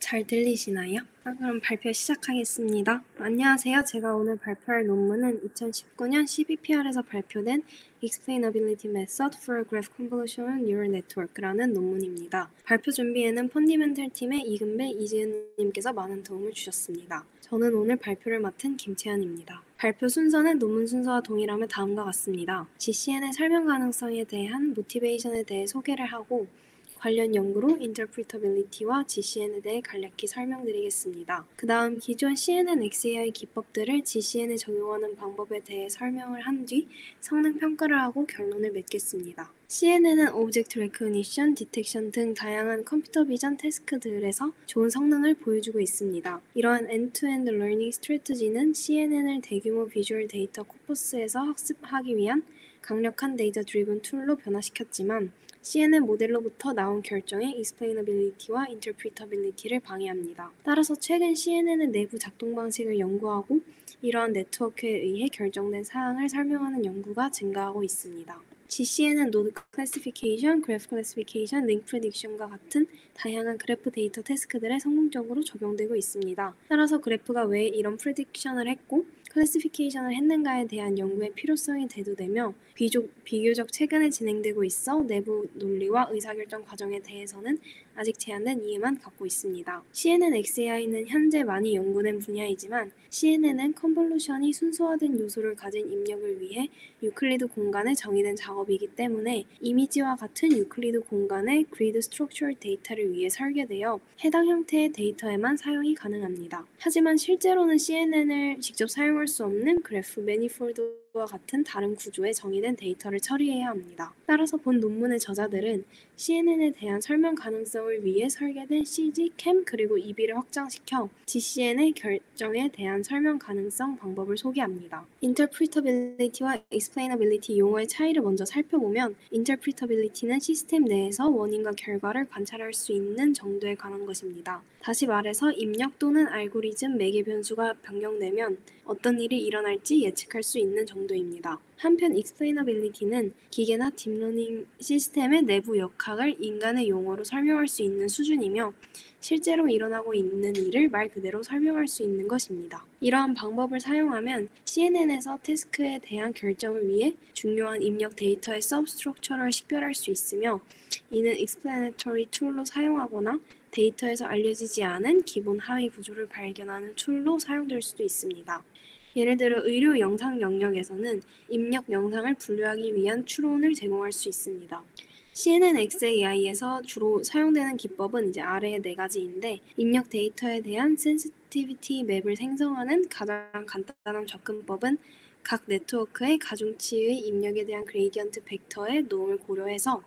잘 들리시나요? 그럼 발표 시작하겠습니다. 안녕하세요. 제가 오늘 발표할 논문은 2019년 CBPR에서 발표된 Explainability Method for Graph Convolutional Neural Network라는 논문입니다. 발표 준비에는 펀디멘털 팀의 이금배, 이지은님께서 많은 도움을 주셨습니다. 저는 오늘 발표를 맡은 김채연입니다. 발표 순서는 논문 순서와 동일하며 다음과 같습니다. GCN의 설명 가능성에 대한 모티베이션에 대해 소개를 하고 관련 연구로 인터프리터빌리티와 GCN에 대해 간략히 설명드리겠습니다. 그 다음 기존 CNN XAI 기법들을 GCN에 적용하는 방법에 대해 설명을 한 뒤 성능 평가를 하고 결론을 맺겠습니다. CNN은 오브젝트 레코니션, 디텍션 등 다양한 컴퓨터 비전 태스크들에서 좋은 성능을 보여주고 있습니다. 이러한 end-to-end 러닝 스트래티지는 CNN을 대규모 비주얼 데이터 코퍼스에서 학습하기 위한 강력한 데이터 드리븐 툴로 변화시켰지만 CNN 모델로부터 나온 결정의 explainability와 interpretability를 방해합니다. 따라서 최근 CNN의 내부 작동 방식을 연구하고 이러한 네트워크에 의해 결정된 사항을 설명하는 연구가 증가하고 있습니다. GCN은 노드 클래시피케이션, 그래프 클래시피케이션, 링크 프레딕션과 같은 다양한 그래프 데이터 태스크들에 성공적으로 적용되고 있습니다. 따라서 그래프가 왜 이런 프레딕션을 했고 클래시피케이션을 했는가에 대한 연구의 필요성이 대두되며 비교적 최근에 진행되고 있어 내부 논리와 의사결정 과정에 대해서는 아직 제한된 이해만 갖고 있습니다. CNN XAI는 현재 많이 연구된 분야이지만 CNN은 컨볼루션이 순수화된 요소를 가진 입력을 위해 유클리드 공간에 정의된 작업이기 때문에 이미지와 같은 유클리드 공간의 그리드 스트럭처럴 데이터를 위해 설계되어 해당 형태의 데이터에만 사용이 가능합니다. 하지만 실제로는 CNN을 직접 사용할 수 없는 그래프 매니폴드와 같은 다른 구조의 정의된 데이터를 처리해야 합니다. 따라서 본 논문의 저자들은 CNN에 대한 설명 가능성을 위해 설계된 CG, CAM 그리고 EB를 확장시켜 GCN의 결정에 대한 설명 가능성 방법을 소개합니다. Interpretability와 Explainability 용어의 차이를 먼저 살펴보면 Interpretability는 시스템 내에서 원인과 결과를 관찰할 수 있는 정도에 관한 것입니다. 다시 말해서 입력 또는 알고리즘 매개 변수가 변경되면 어떤 일이 일어날지 예측할 수 있는 정도입니다. 한편 explainability는 기계나 딥러닝 시스템의 내부 역학을 인간의 용어로 설명할 수 있는 수준이며 실제로 일어나고 있는 일을 말 그대로 설명할 수 있는 것입니다. 이러한 방법을 사용하면 CNN에서 태스크에 대한 결정을 위해 중요한 입력 데이터의 서브스트럭처를 식별할 수 있으며 이는 explanatory 툴로 사용하거나 데이터에서 알려지지 않은 기본 하위 구조를 발견하는 툴로 사용될 수도 있습니다. 예를 들어 의료 영상 영역에서는 입력 영상을 분류하기 위한 추론을 제공할 수 있습니다. CNN XAI에서 주로 사용되는 기법은 이제 아래의 네 가지인데 입력 데이터에 대한 센시티비티 맵을 생성하는 가장 간단한 접근법은 각 네트워크의 가중치의 입력에 대한 그레이디언트 벡터의 노음을 고려해서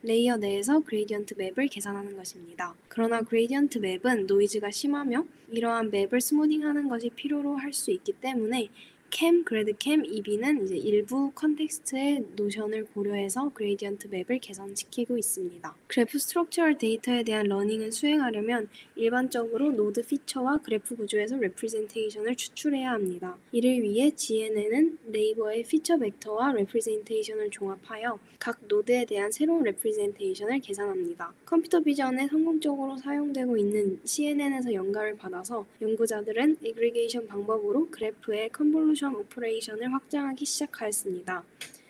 레이어 내에서 그레이디언트 맵을 계산하는 것입니다. 그러나 그레이디언트 맵은 노이즈가 심하며 이러한 맵을 스무딩하는 것이 필요로 할 수 있기 때문에 캠, 그래드캠, EB는 이제 일부 컨텍스트의 노션을 고려해서 그레이디언트 맵을 개선시키고 있습니다. 그래프 스트럭처럴 데이터에 대한 러닝을 수행하려면 일반적으로 노드 피처와 그래프 구조에서 레프레젠테이션을 추출해야 합니다. 이를 위해 GNN은 네이버의 피처 벡터와 레프레젠테이션을 종합하여 각 노드에 대한 새로운 레프레젠테이션을 계산합니다. 컴퓨터 비전에 성공적으로 사용되고 있는 CNN에서 영감을 받아서 연구자들은 애그리게이션 방법으로 그래프의 컨볼루션 오퍼레이션을 확장하기 시작하였습니다.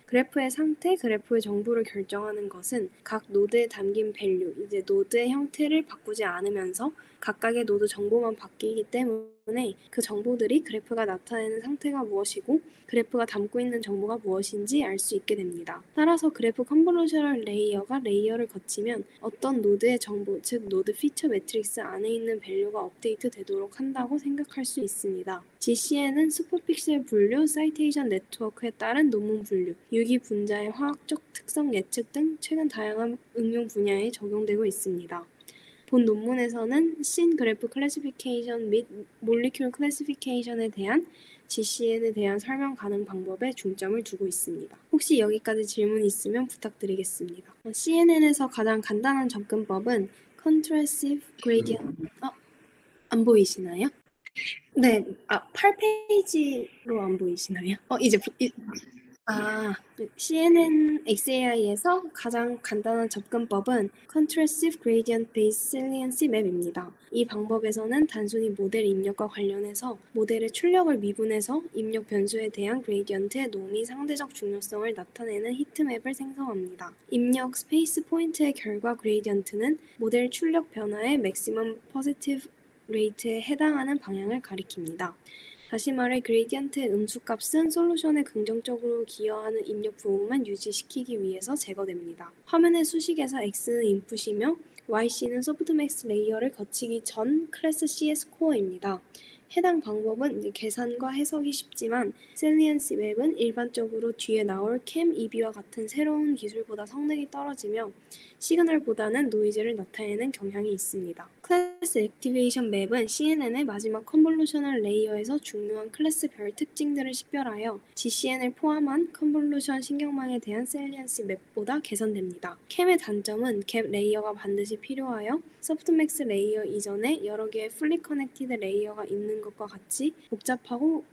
그래프의 상태, 그래프의 정보를 결정하는 것은 각 노드에 담긴 밸류, 이제 노드의 형태를 바꾸지 않으면서 각각의 노드 정보만 바뀌기 때문에 그 정보들이 그래프가 나타내는 상태가 무엇이고 그래프가 담고 있는 정보가 무엇인지 알 수 있게 됩니다. 따라서 그래프 컨볼루셔널 레이어가 레이어를 거치면 어떤 노드의 정보, 즉 노드 피처 매트릭스 안에 있는 밸류가 업데이트 되도록 한다고 생각할 수 있습니다. GCN은 슈퍼픽셀 분류, 사이테이션 네트워크에 따른 논문 분류, 유기 분자의 화학적 특성 예측 등 최근 다양한 응용 분야에 적용되고 있습니다. 본 논문에서는 씬 그래프 클래시피케이션 및 몰리큘 클래시피케이션에 대한 GCN에 대한 설명 가능 방법에 중점을 두고 있습니다. 혹시 여기까지 질문 있으면 부탁드리겠습니다. CNN에서 가장 간단한 접근법은 Contrastive Gradient 안 보이시나요? 네, 8페이지로 안 보이시나요? CNN XAI에서 가장 간단한 접근법은 Contrastive Gradient Based Saliency Map입니다. 이 방법에서는 단순히 모델 입력과 관련해서 모델의 출력을 미분해서 입력 변수에 대한 그레이디언트의 놈이 상대적 중요성을 나타내는 히트맵을 생성합니다. 입력 스페이스 포인트의 결과 그레이디언트는 모델 출력 변화의 맥시멈 포지티브 레이트에 해당하는 방향을 가리킵니다. 다시 말해 그레이디언트의 음수값은 솔루션에 긍정적으로 기여하는 입력 부분만 유지시키기 위해서 제거됩니다. 화면의 수식에서 X는 인풋이며 YC는 소프트맥스 레이어를 거치기 전 클래스 CS 코어입니다. 해당 방법은 계산과 해석이 쉽지만 셀리언시 맵은 일반적으로 뒤에 나올 캠 EB와 같은 새로운 기술보다 성능이 떨어지며 시그널보다는 노이즈를 나타내는 경향이 있습니다. 클래스 액티베이션 맵은 CNN의 마지막 컨볼루셔널 레이어에서 중요한 클래스별 특징들을 식별하여 GCN을 포함한 컨볼루션 신경망에 대한 셀리언시 맵보다 개선됩니다. 캠의 단점은 갭 레이어가 반드시 필요하여 소프트맥스 레이어 이전에 여러 개의 풀리 커넥티드 레이어가 있는 것과 같이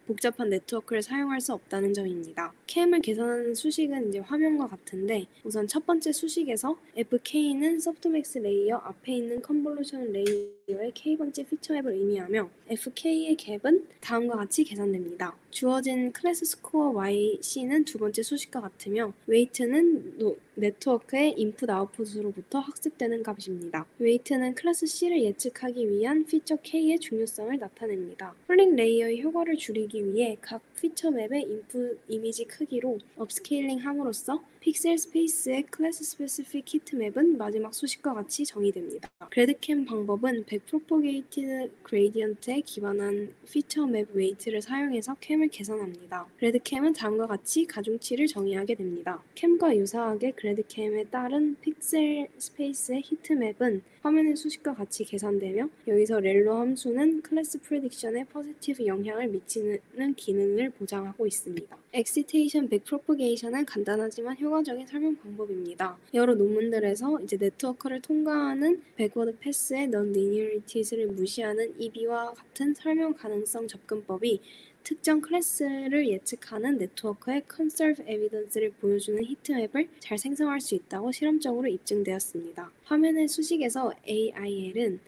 복잡한 네트워크를 사용할 수 없다는 점입니다. 캠을 계산하는 수식은 화면과 같은데 우선 첫 번째 수식에서 FK는 소프트맥스 레이어 앞에 있는 컨볼루션 레이어의 K번째 피처맵을 의미하며 FK의 갭은 다음과 같이 계산됩니다. 주어진 클래스 스코어 YC는 두 번째 수식과 같으며 웨이트는 네트워크의 인풋 아웃풋으로부터 학습되는 값입니다. 웨이트는 클래스 C를 예측하기 위한 피처 K의 중요성을 나타냅니다. 폴링 레이어의 효과를 줄이기 위해 각 피처 맵의 인풋 이미지 크기로 업스케일링 함으로써 픽셀 스페이스의 클래스 스페시픽 히트맵은 마지막 수식과 같이 정의됩니다. 그래드캠 방법은 백프로포게이티드 그레이디언트에 기반한 피처 맵 웨이트를 사용해서 캠을 계산합니다. 그래드캠은 다음과 같이 가중치를 정의하게 됩니다. 캠과 유사하게 그래드캠에 따른 픽셀 스페이스의 히트맵은 화면의 수식과 같이 계산되며 여기서 렐로 함수는 클래스 프레딕션에 포지티브 영향을 미치는 기능을 보장하고 있습니다. 엑시테이션 백프로포게이션은 간단하지만 효과적인 설명 방법입니다. 여러 논문들에서 네트워크를 통과하는 백워드 패스의 non-linearities 무시하는 EB와 같은 설명 가능성 접근법이 특정 클래스를 예측하는 네트워크의 conserve evidence를 보여주는 히트맵을 잘 생성할 수 있다고 실험적으로 입증되었습니다. 화면의 수식에서 AIL은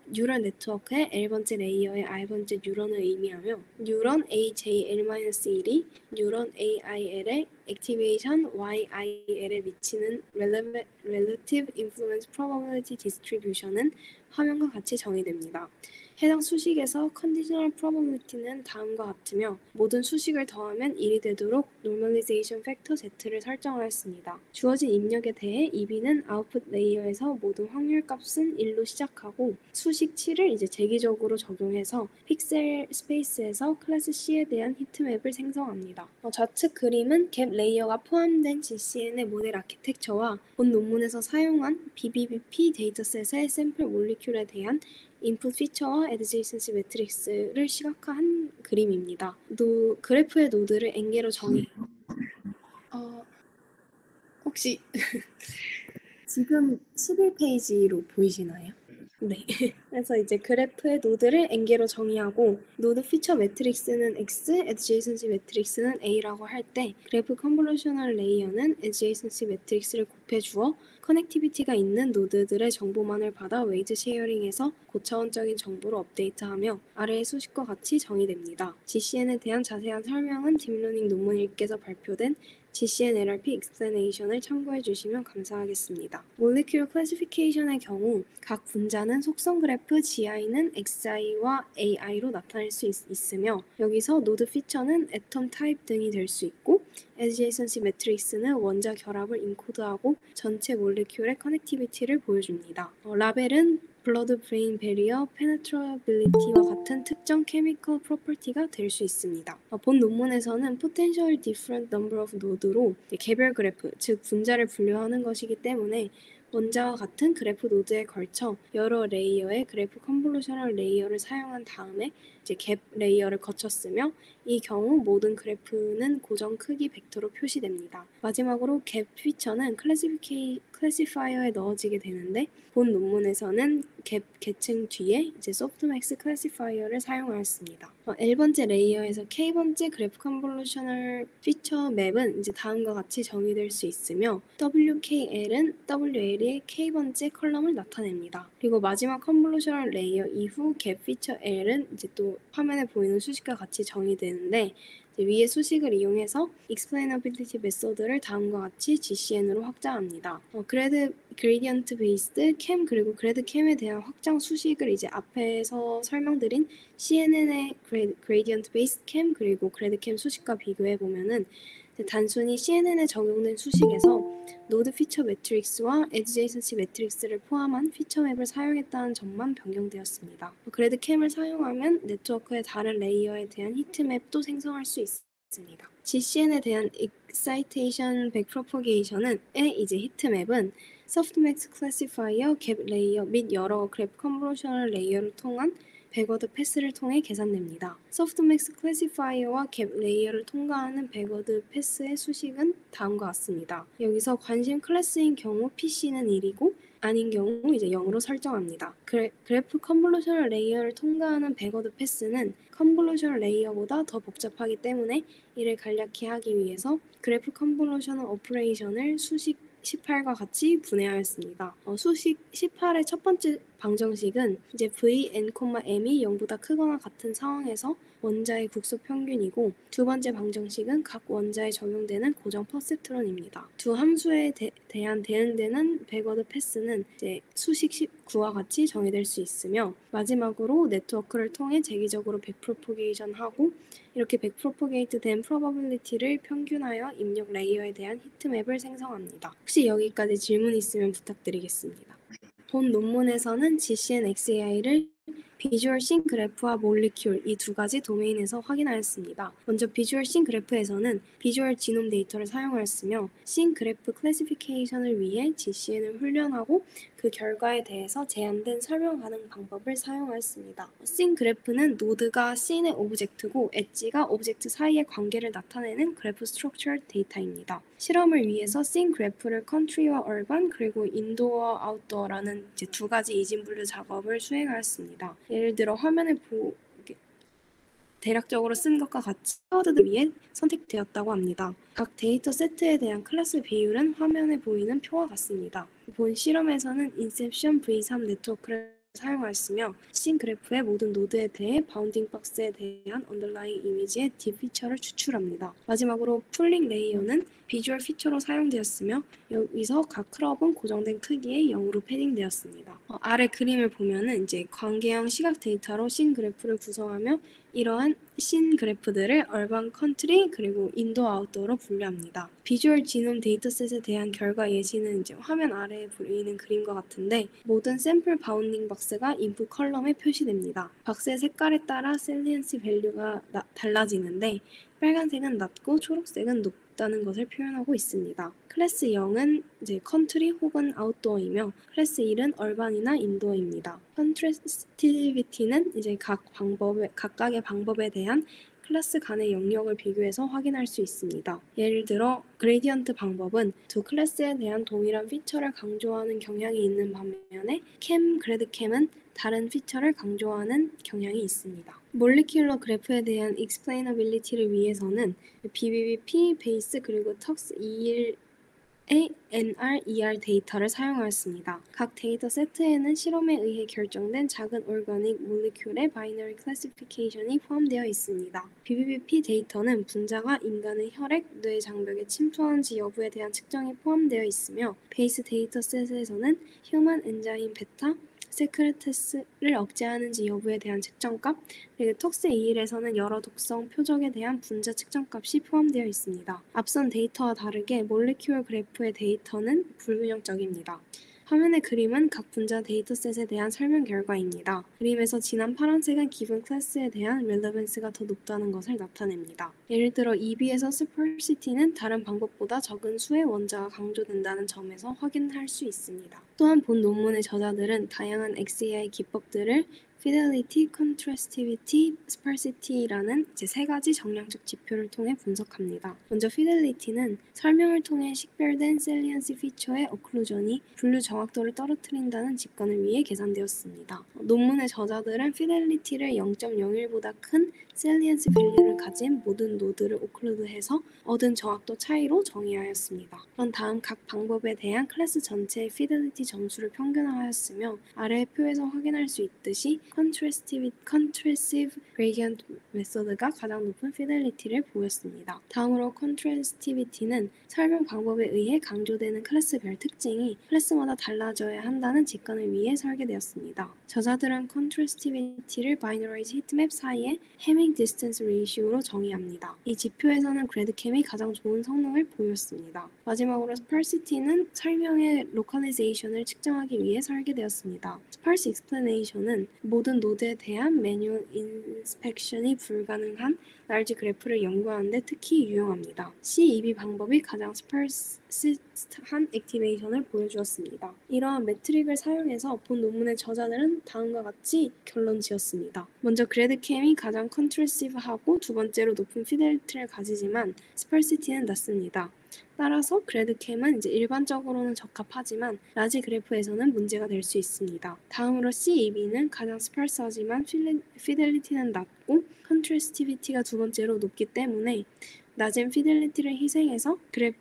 뉴럴 네트워크의 L번째 레이어의 I번째 뉴런을 의미하며 뉴런 AJL-1이 뉴런 AIL의 액티베이션 YIL에 미치는 Relative Influence Probability Distribution은 화면과 같이 정의됩니다. 해당 수식에서 컨디셔널 프로버빌리티는 다음과 같으며 모든 수식을 더하면 1이 되도록 노멀리제이션 팩터 Z를 설정하였습니다. 주어진 입력에 대해 EB는 아웃풋 레이어에서 모든 확률 값은 1로 시작하고 수식 7을 재기적으로 적용해서 픽셀 스페이스에서 클래스 C에 대한 히트맵을 생성합니다. 좌측 그림은 갭 레이어가 포함된 GCN의 모델 아키텍처와 본 논문에서 사용한 BBBP 데이터셋의 샘플 몰리큘에 대한 인풋 피처와 adjacency 매트릭스를 시각화한 그림입니다. 그래프의 노드를 N개로 혹시 지금 11페이지로 보이시나요? 네. 그래서 그래프의 노드를 N개로 정의하고 노드 피처 매트릭스는 X, adjacency 매트릭스는 A라고 할 때 그래프 컨볼루셔널 레이어는 adjacency 매트릭스를 곱해주어 커넥티비티가 있는 노드들의 정보만을 받아 웨이트 쉐어링해서 고차원적인 정보로 업데이트하며 아래의 수식과 같이 정의됩니다. GCN에 대한 자세한 설명은 딥러닝 논문일께서 발표된 GCN LRP Explanation을 참고해 주시면 감사하겠습니다. Molecular Classification의 경우 각 분자는 속성 그래프 GI는 XI와 AI로 나타낼 수 있으며 여기서 노드 피처는 애텀 타입 등이 될 수 있고 adjacency 매트릭스는 원자 결합을 인코드하고 전체 몰레큘의 커넥티비티를 보여줍니다. 라벨은 블러드 브레인 베리어 페네트러빌리티와 같은 특정 케미컬 프로퍼티가 될 수 있습니다. 본 논문에서는 potential different number of node로 개별 그래프, 즉 분자를 분류하는 것이기 때문에 원자와 같은 그래프 노드에 걸쳐 여러 레이어의 그래프 컨볼루셔널 레이어를 사용한 다음에 갭 레이어를 거쳤으며 이 경우 모든 그래프는 고정 크기 벡터로 표시됩니다. 마지막으로 갭 피처는 클래시파이어에 넣어지게 되는데 본 논문에서는 갭 계층 뒤에 소프트맥스 클래시파이어를 사용하였습니다. L번째 레이어에서 K번째 그래프 컨볼루셔널 피처 맵은 이제 다음과 같이 정의될 수 있으며 WKL은 WL의 K번째 컬럼을 나타냅니다. 그리고 마지막 컨볼루셔널 레이어 이후 갭 피처 L은 이제 또 화면에 보이는 수식과 같이 정의되는데 위의 수식을 이용해서 explainability 메소드를 다음과 같이 GCN으로 확장합니다. gradient based cam 그리고 grad cam에 대한 확장 수식을 이제 앞에서 설명드린 CNN의 gradient based cam 그리고 grad cam 수식과 비교해 보면은 단순히 CNN에 적용된 수식에서 노드 피처 매트릭스와 adjacency 매트릭스를 포함한 피처 맵을 사용했다는 점만 변경되었습니다. 그래드 캠을 사용하면 네트워크의 다른 레이어에 대한 히트맵도 생성할 수 있습니다. GCN에 대한 excitation backpropagation의 이제 히트맵은 softmax classifier, 갭 레이어 및 여러 그래프 컨볼루셔널 레이어를 통한 백워드 패스를 통해 계산됩니다. 소프트맥스 클래시파이어와 갭 레이어를 통과하는 백워드 패스의 수식은 다음과 같습니다. 여기서 관심 클래스인 경우 PC는 1이고 아닌 경우 이제 0으로 설정합니다. 그래프 컨볼루셔널 레이어를 통과하는 백워드 패스는 컨볼루셔널 레이어보다 더 복잡하기 때문에 이를 간략히 하기 위해서 그래프 컨볼루셔널 오퍼레이션을 수식 18과 같이 분해하였습니다. 수식 18의 첫 번째 방정식은 이제 v n, m이 0보다 크거나 같은 상황에서 원자의 국소 평균이고 두 번째 방정식은 각 원자에 적용되는 고정 퍼셉트론입니다. 두 함수에 대한 대응되는 백워드 패스는 이제 수식 19와 같이 정의될 수 있으며 마지막으로 네트워크를 통해 재기적으로 백프로포게이션하고 이렇게 백프로포게이트 된 프로버빌리티를 평균하여 입력 레이어에 대한 히트맵을 생성합니다. 혹시 여기까지 질문 있으면 부탁드리겠습니다. 본 논문에서는 GCN XAI를 비주얼 씬 그래프와 몰리큘 이 두 가지 도메인에서 확인하였습니다. 먼저 비주얼 씬 그래프에서는 비주얼 지놈 데이터를 사용하였으며 씬 그래프 클래시피케이션을 위해 GCN을 훈련하고 그 결과에 대해서 제한된 설명 가능 방법을 사용하였습니다. 씬 그래프는 노드가 씬의 오브젝트고 엣지가 오브젝트 사이의 관계를 나타내는 그래프 스트럭처 데이터입니다. 실험을 위해서 씬 그래프를 컨트리와 얼반 그리고 인도어 아웃도어라는 이제 두 가지 이진 분류 작업을 수행하였습니다. 예를 들어 화면에 대략적으로 쓴 것과 같이 키워드들 위에 선택되었다고 합니다. 각 데이터 세트에 대한 클래스 비율은 화면에 보이는 표와 같습니다. 본 실험에서는 인셉션 V3 네트워크를 사용하였으며 씬 그래프의 모든 노드에 대해 바운딩 박스에 대한 언더라잉 이미지의 딥 피처를 추출합니다. 마지막으로 풀링 레이어는 비주얼 피처로 사용되었으며 여기서 각 클럽은 고정된 크기의 0으로 패딩되었습니다. 아래 그림을 보면은 이제 관계형 시각 데이터로 씬 그래프를 구성하며 이러한 씬 그래프들을 얼반 컨트리 그리고 인도 아웃도어로 분류합니다. 비주얼 지놈 데이터셋에 대한 결과 예시는 이제 화면 아래에 보이는 그림과 같은데 모든 샘플 바운딩 박스가 인풋 컬럼에 표시됩니다. 박스의 색깔에 따라 셀리언시 밸류가 달라지는데 빨간색은 낮고 초록색은 높다는 것을 표현하고 있습니다. 클래스 0은 이제 컨트리 혹은 아웃도어이며 클래스 1은 얼반이나 인도어입니다. 컨트래스티비티는 이제 각각의 방법에 대한 클래스 간의 영역을 비교해서 확인할 수 있습니다. 예를 들어 그레디언트 방법은 두 클래스에 대한 동일한 피처를 강조하는 경향이 있는 반면에 그래드캠은 다른 피처를 강조하는 경향이 있습니다. 몰리큘러 그래프에 대한 explainability를 위해서는 BBB, 베이스 그리고 턱스21의 NR, ER 데이터를 사용하였습니다. 각 데이터 세트에는 실험에 의해 결정된 작은 오르가닉 몰리큘의 바이너리 클래시피케이션이 포함되어 있습니다. BBBP 데이터는 분자가 인간의 혈액, 뇌 장벽에 침투하는지 여부에 대한 측정이 포함되어 있으며 베이스 데이터셋에서는 휴먼 엔자임 베타, 세크레테스를 억제하는지 여부에 대한 측정값, 그리고 톡스 2일에서는 여러 독성 표적에 대한 분자 측정값이 포함되어 있습니다. 앞선 데이터와 다르게 몰리큘 그래프의 데이터는 불균형적입니다. 화면의 그림은 각 분자 데이터셋에 대한 설명 결과입니다. 그림에서 진한 파란색은 기본 클래스에 대한 렐러벤스가 더 높다는 것을 나타냅니다. 예를 들어 EB에서 스퍼시티는 다른 방법보다 적은 수의 원자가 강조된다는 점에서 확인할 수 있습니다. 또한 본 논문의 저자들은 다양한 XAI 기법들을 fidelity, contrastivity, sparsity라는 이제 세 가지 정량적 지표를 통해 분석합니다. 먼저 fidelity는 설명을 통해 식별된 saliency feature의 occlusion이 분류 정확도를 떨어뜨린다는 직관을 위해 계산되었습니다. 논문의 저자들은 fidelity를 0.01보다 큰 saliency value를 가진 모든 노드를 occlude해서 얻은 정확도 차이로 정의하였습니다. 그런 다음 각 방법에 대한 클래스 전체의 fidelity 점수를 평균화하였으며 아래의 표에서 확인할 수 있듯이 contrastive gradient 메소드가 가장 높은 fidelity를 보였습니다. 다음으로 contrastivity는 설명 방법에 의해 강조되는 클래스별 특징이 클래스마다 달라져야 한다는 직관을 위해 설계되었습니다. 저자들은 contrastivity를 binarized heatmap 사이의 Hamming distance ratio로 정의합니다. 이 지표에서는 그래드캠이 가장 좋은 성능을 보였습니다. 마지막으로 sparsity는 설명의 localization을 측정하기 위해 설계되었습니다. sparse explanation은 모든 노드에 대한 manual inspection이 불가능한 large 그래프를 연구하는 데 특히 유용합니다. C2B 방법이 가장 스파르스한 액티베이션을 보여주었습니다. 이러한 매트릭을 사용해서 본 논문의 저자들은 다음과 같이 결론 지었습니다. 먼저 그래드캠이 가장 컨트래시브하고 두 번째로 높은 피델리티를 가지지만 스파르시티는 낮습니다. 따라서 그래드캠은 이제 일반적으로는 적합하지만 라지 그래프에서는 문제가 될 수 있습니다. 다음으로 C2B는 가장 스파르스하지만 피델리티는 낮고 컨트래스티비티가 두 번째로 높기 때문에 낮은 피델리티를 희생해서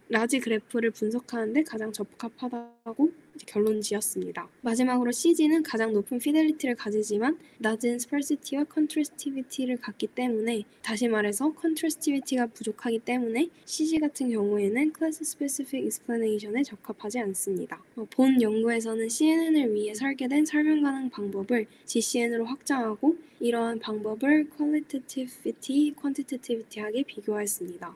라지 그래프를 분석하는 데 가장 적합하다고 결론 지었습니다. 마지막으로 CG는 가장 높은 피델리티를 가지지만 낮은 스파르시티와 컨트래스티비티를 갖기 때문에 다시 말해서 컨트래스티비티가 부족하기 때문에 CG 같은 경우에는 클래스 스페시픽 익스플레네이션에 적합하지 않습니다. 본 연구에서는 CNN을 위해 설계된 설명 가능 방법을 GCN으로 확장하고 이러한 방법을 qualitativity, quantitativity하게 비교하였습니다.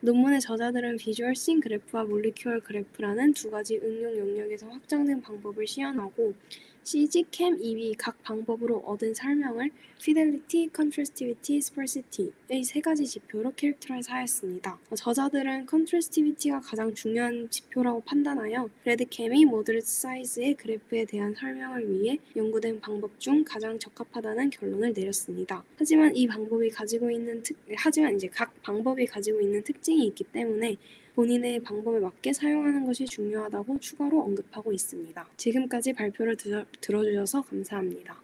논문의 저자들은 비주얼 씬 그래프와 몰리큐얼 그래프라는 두 가지 응용 영역에서 확장된 방법을 시연하고 CG, CAM, EB 각 방법으로 얻은 설명을 fidelity, contrastivity, sparsity의 세 가지 지표로 캐릭터라이즈 하였습니다. 저자들은 contrastivity가 가장 중요한 지표라고 판단하여 레드캠이 moderate size의 그래프에 대한 설명을 위해 연구된 방법 중 가장 적합하다는 결론을 내렸습니다. 하지만 각 방법이 가지고 있는 특징이 있기 때문에 본인의 방법에 맞게 사용하는 것이 중요하다고 추가로 언급하고 있습니다. 지금까지 발표를 들어주셔서 감사합니다.